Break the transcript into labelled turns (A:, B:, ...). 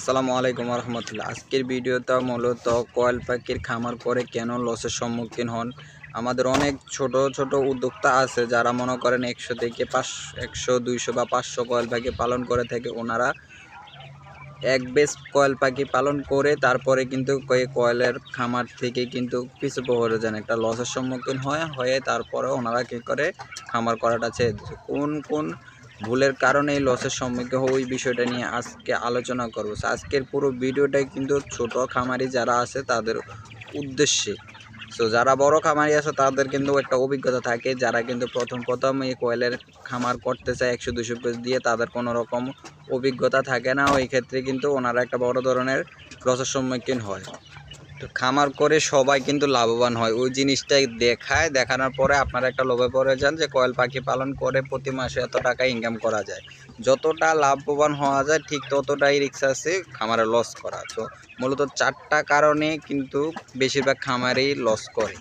A: আসসালামু আলাইকুম রহমতুল্লাহ। আজকের ভিডিওটা মূলত কোয়েল পাখির খামার করে কেন লসের সম্মুখীন হন। আমাদের অনেক ছোট ছোট উদ্যোক্তা আছে যারা মনে করেন 100 থেকে 100, 200 বা 500 কোয়েল পাখি পালন করে থাকে। ওনারা এক বেস কোয়েল পাখি পালন করে তারপরে কিন্তু কোয়েলের খামার থেকে কিন্তু পিছু পড়ে যান, একটা লসের সম্মুখীন হয়ে তারপরে ওনারা কী করে খামার করাটা ছেড়ে দিচ্ছে। কোন কোন ভুলের কারণে এই লসের সম্মুখীন ওই বিষয়টা নিয়ে আজকে আলোচনা করব। আজকের পুরো ভিডিওটাই কিন্তু ছোট খামারি যারা আছে তাদের উদ্দেশ্যে। সো যারা বড় খামারি আছে তাদের কিন্তু একটা অভিজ্ঞতা থাকে, যারা কিন্তু প্রথম এই কোয়েলের খামার করতে চায় 100-200 পিস দিয়ে, তাদের কোনো রকম অভিজ্ঞতা থাকে না। ওই ক্ষেত্রে কিন্তু ওনারা একটা বড় ধরনের লসের সম্মুখীন হয়। তো খামার করে সবাই কিন্তু লাভবান হয়, ওই জিনিসটাই দেখানোর পরে আপনারা একটা লোভে পড়ে যান যে কোয়েল পাখি পালন করে প্রতি মাসে এত টাকা ইনকাম করা যায়। যতটা লাভবান হওয়া যায় ঠিক ততটাই রিস্ক আছে খামারে লস করা। তো মূলত 4টা কারণে কিন্তু বেশিরভাগ খামারেই লস করে।